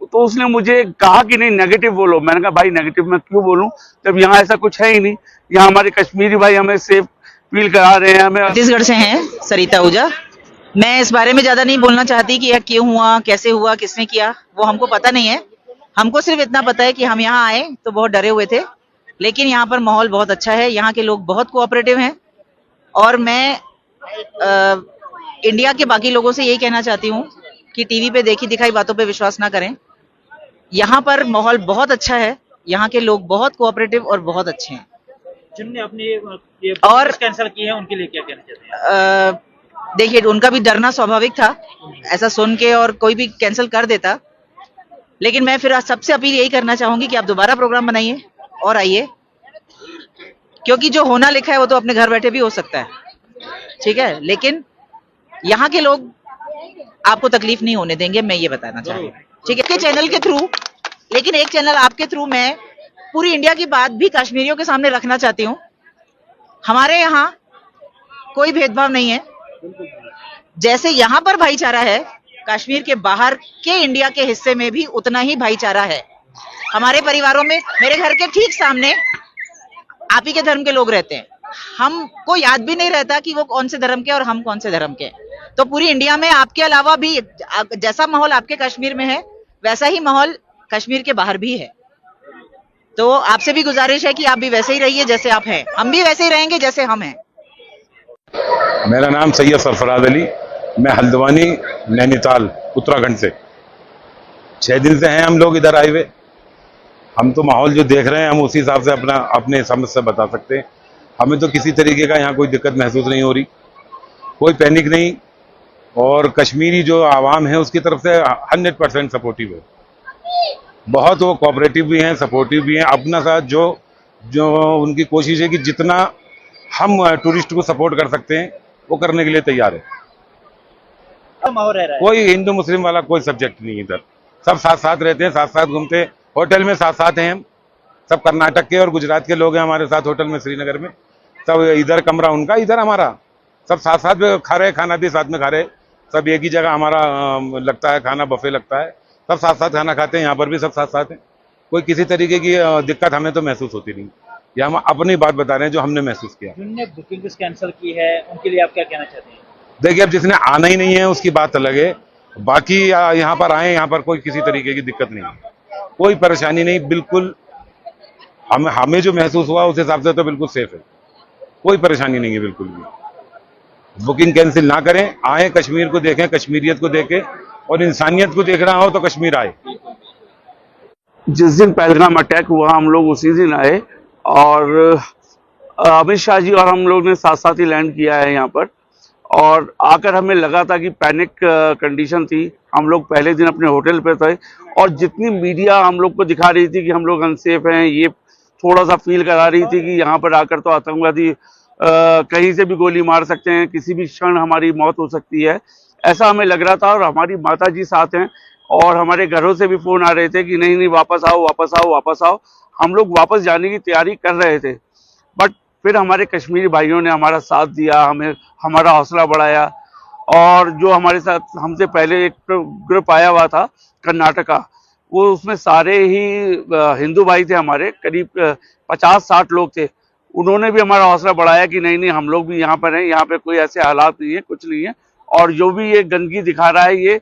तो उसने मुझे कहा कि नहीं नेगेटिव बोलो। मैंने कहा भाई नेगेटिव मैं क्यों बोलूं, जब यहाँ ऐसा कुछ है ही नहीं। यहाँ हमारे कश्मीरी भाई हमें सेफ फील करा रहे हैं। हमें छत्तीसगढ़ से हैं सरिता आहूजा। मैं इस बारे में ज्यादा नहीं बोलना चाहती कि यह क्यों हुआ, कैसे हुआ, किसने किया, वो हमको पता नहीं है। हमको सिर्फ इतना पता है कि हम यहाँ आए तो बहुत डरे हुए थे, लेकिन यहाँ पर माहौल बहुत अच्छा है, यहाँ के लोग बहुत कोऑपरेटिव हैं। और मैं इंडिया के बाकी लोगों से यही कहना चाहती हूँ कि टीवी पे देखी दिखाई बातों पे विश्वास ना करें। यहाँ पर माहौल बहुत अच्छा है, यहाँ के लोग बहुत कोऑपरेटिव और बहुत अच्छे हैं। जिनने अपनी ये और कैंसिल की है उनके लिए क्या कहना चाहते हैं? देखिए, उनका भी डरना स्वाभाविक था, ऐसा सुन के, और कोई भी कैंसिल कर देता। लेकिन मैं फिर सबसे अपील यही करना चाहूंगी कि आप दोबारा प्रोग्राम बनाइए और आइए, क्योंकि जो होना लिखा है वो तो अपने घर बैठे भी हो सकता है, ठीक है। लेकिन यहाँ के लोग आपको तकलीफ नहीं होने देंगे, मैं ये बताना चाह रही हूँ, ठीक है। चैनल के थ्रू, लेकिन एक चैनल आपके थ्रू मैं पूरी इंडिया की बात भी कश्मीरियों के सामने रखना चाहती हूँ। हमारे यहाँ कोई भेदभाव नहीं है। जैसे यहाँ पर भाईचारा है, कश्मीर के बाहर के इंडिया के हिस्से में भी उतना ही भाईचारा है। हमारे परिवारों में, मेरे घर के ठीक सामने आप ही के धर्म के लोग रहते हैं। हमको याद भी नहीं रहता कि वो कौन से धर्म के और हम कौन से धर्म के। तो पूरी इंडिया में आपके अलावा भी जैसा माहौल आपके कश्मीर में है, वैसा ही माहौल कश्मीर के बाहर भी है। तो आपसे भी गुजारिश है कि आप भी वैसे ही रहिए जैसे आप हैं, हम भी वैसे ही रहेंगे जैसे हम हैं। मेरा नाम सैयद सरफराज अली, मैं हल्द्वानी नैनीताल उत्तराखंड से। 6 दिन से हैं हम लोग इधर आए हुए। हम तो माहौल जो देख रहे हैं हम उसी हिसाब से अपने समझ से बता सकते हैं। हमें तो किसी तरीके का यहाँ कोई दिक्कत महसूस नहीं हो रही, कोई पैनिक नहीं। और कश्मीरी जो आवाम है उसकी तरफ से 100% सपोर्टिव है। बहुत वो कोऑपरेटिव भी हैं, सपोर्टिव भी हैं। अपना साथ जो उनकी कोशिश है कि जितना हम टूरिस्ट को सपोर्ट कर सकते हैं वो करने के लिए तैयार है। माहौल रह रहा है, कोई हिंदू मुस्लिम वाला कोई सब्जेक्ट नहीं, इधर सब साथ साथ रहते हैं, साथ साथ घूमते हैं, होटल में साथ साथ हैं। हम सब कर्नाटक के और गुजरात के लोग हैं हमारे साथ होटल में श्रीनगर में। सब इधर कमरा उनका, इधर हमारा, सब साथ साथ खा रहे, खाना भी साथ में खा रहे। सब एक ही जगह हमारा लगता है खाना, बफे लगता है, सब साथ साथ खाना खाते हैं। यहाँ पर भी सब साथ साथ हैं। कोई किसी तरीके की दिक्कत हमें तो महसूस होती नहीं। ये हम अपनी बात बता रहे हैं जो हमने महसूस किया। जिनने बुकिंग कैंसिल की है उनके लिए आप क्या कहना चाहते हैं? देखिए, अब जिसने आना ही नहीं है उसकी बात अलग है, बाकी यहाँ पर आए, यहाँ पर कोई किसी तरीके की दिक्कत नहीं है, कोई परेशानी नहीं। बिल्कुल हमें जो महसूस हुआ उस हिसाब से तो बिल्कुल सेफ है, कोई परेशानी नहीं है बिल्कुल भी। बुकिंग कैंसिल ना करें, आए, कश्मीर को देखें, कश्मीरियत को देखें, और इंसानियत को देखना हो तो कश्मीर आए। जिस दिन पहलगाम अटैक हुआ हम लोग उसी दिन आए, और अमित शाह जी और हम लोग ने साथ साथ ही लैंड किया है यहाँ पर। और आकर हमें लगा था कि पैनिक कंडीशन थी। हम लोग पहले दिन अपने होटल पे थे, और जितनी मीडिया हम लोग को दिखा रही थी कि हम लोग अनसेफ हैं, ये थोड़ा सा फील करा रही थी कि यहाँ पर आकर तो आतंकवादी कहीं से भी गोली मार सकते हैं, किसी भी क्षण हमारी मौत हो सकती है, ऐसा हमें लग रहा था। और हमारी माता जी साथ हैं, और हमारे घरों से भी फ़ोन आ रहे थे कि नहीं नहीं वापस आओ, वापस आओ, वापस आओ। हम लोग वापस जाने की तैयारी कर रहे थे, बट फिर हमारे कश्मीरी भाइयों ने हमारा साथ दिया, हमें हमारा हौसला बढ़ाया। और जो हमारे साथ हमसे पहले एक ग्रुप आया हुआ था कर्नाटका, वो उसमें सारे ही हिंदू भाई थे हमारे, करीब 50-60 लोग थे। उन्होंने भी हमारा हौसला बढ़ाया कि नहीं नहीं हम लोग भी यहाँ पर हैं, यहाँ पे कोई ऐसे हालात नहीं है, कुछ नहीं है। और जो भी ये गंदगी दिखा रहा है, ये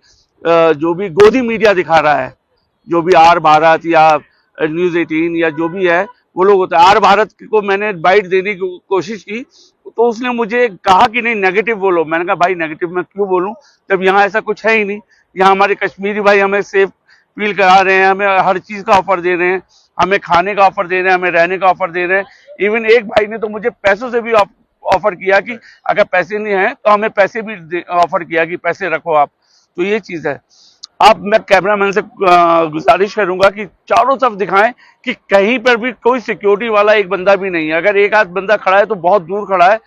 जो भी गोदी मीडिया दिखा रहा है, जो भी आर भारत या न्यूज़ 18 या जो भी है वो लोग होता है। आर भारत को मैंने बाइट देने की कोशिश की, तो उसने मुझे कहा कि नहीं नेगेटिव बोलो। मैंने कहा भाई नेगेटिव मैं क्यों बोलूं, जब यहाँ ऐसा कुछ है ही नहीं। यहाँ हमारे कश्मीरी भाई हमें सेफ फील करा रहे हैं, हमें हर चीज़ का ऑफर दे रहे हैं, हमें खाने का ऑफर दे रहे हैं, हमें रहने का ऑफर दे रहे हैं। इवन एक भाई ने तो मुझे पैसों से भी ऑफर किया कि अगर पैसे नहीं हैं तो हमें पैसे भी ऑफर किया कि पैसे रखो आप। तो ये चीज़ है। अब मैं कैमरामैन से गुजारिश करूंगा कि चारों तरफ दिखाएं कि कहीं पर भी कोई सिक्योरिटी वाला एक बंदा भी नहीं है। अगर एक आध बंदा खड़ा है तो बहुत दूर खड़ा है,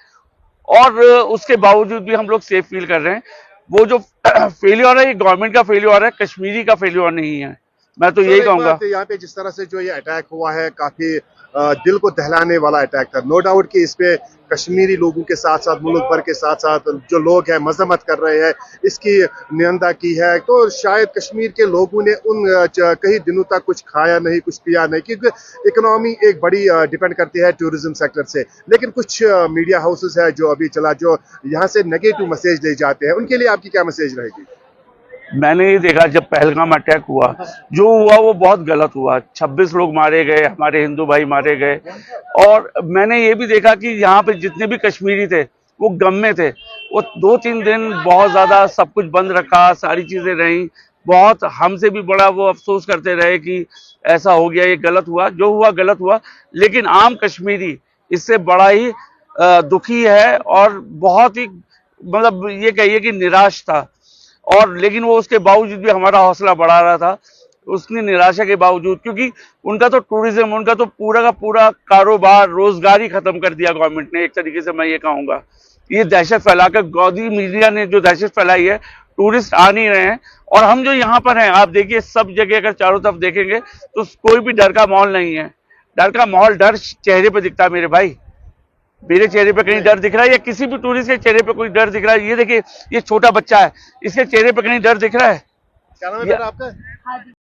और उसके बावजूद भी हम लोग सेफ फील कर रहे हैं। वो जो फेलियर है ये गवर्नमेंट का फेलियर है, कश्मीरी का फेलियर नहीं है। मैं तो यही कहूंगा। यहाँ पे जिस तरह से जो ये अटैक हुआ है, काफी दिल को दहलाने वाला अटैक था। नो डाउट कि इस पे कश्मीरी लोगों के साथ साथ मुल्क भर के साथ साथ जो लोग हैं मजम्मत कर रहे हैं, इसकी निंदा की है। तो शायद कश्मीर के लोगों ने कई दिनों तक कुछ खाया नहीं, कुछ पिया नहीं, क्योंकि इकोनॉमी एक बड़ी डिपेंड करती है टूरिज्म सेक्टर से। लेकिन कुछ मीडिया हाउसेस है जो अभी चला, जो यहाँ से नेगेटिव मैसेज ले जाते हैं, उनके लिए आपकी क्या मैसेज रहेगी? मैंने ये देखा जब पहलगाम अटैक हुआ, जो हुआ वो बहुत गलत हुआ। 26 लोग मारे गए, हमारे हिंदू भाई मारे गए। और मैंने ये भी देखा कि यहाँ पे जितने भी कश्मीरी थे वो गम में थे। वो 2-3 दिन बहुत ज्यादा सब कुछ बंद रखा, सारी चीजें रहीं, बहुत हमसे भी बड़ा वो अफसोस करते रहे कि ऐसा हो गया, ये गलत हुआ। जो हुआ गलत हुआ, लेकिन आम कश्मीरी इससे बड़ा ही दुखी है और बहुत ही मतलब ये कहिए कि निराश था। और लेकिन वो उसके बावजूद भी हमारा हौसला बढ़ा रहा था, उसकी निराशा के बावजूद, क्योंकि उनका तो टूरिज्म, उनका तो पूरा का पूरा कारोबार, रोजगार ही खत्म कर दिया गवर्नमेंट ने, एक तरीके से मैं ये कहूँगा। ये दहशत फैलाकर गौदी मीडिया ने जो दहशत फैलाई है, टूरिस्ट आ नहीं रहे हैं। और हम जो यहाँ पर हैं, आप देखिए सब जगह अगर चारों तरफ देखेंगे तो कोई भी डर का माहौल नहीं है। डर का माहौल, डर चेहरे पे दिखता है मेरे भाई। मेरे चेहरे पे कहीं डर दिख रहा है या किसी भी टूरिस्ट के चेहरे पे कोई डर दिख रहा है? ये देखिए, ये छोटा बच्चा है, इसके चेहरे पे कहीं डर दिख रहा है? क्या नाम है बेटा आपका?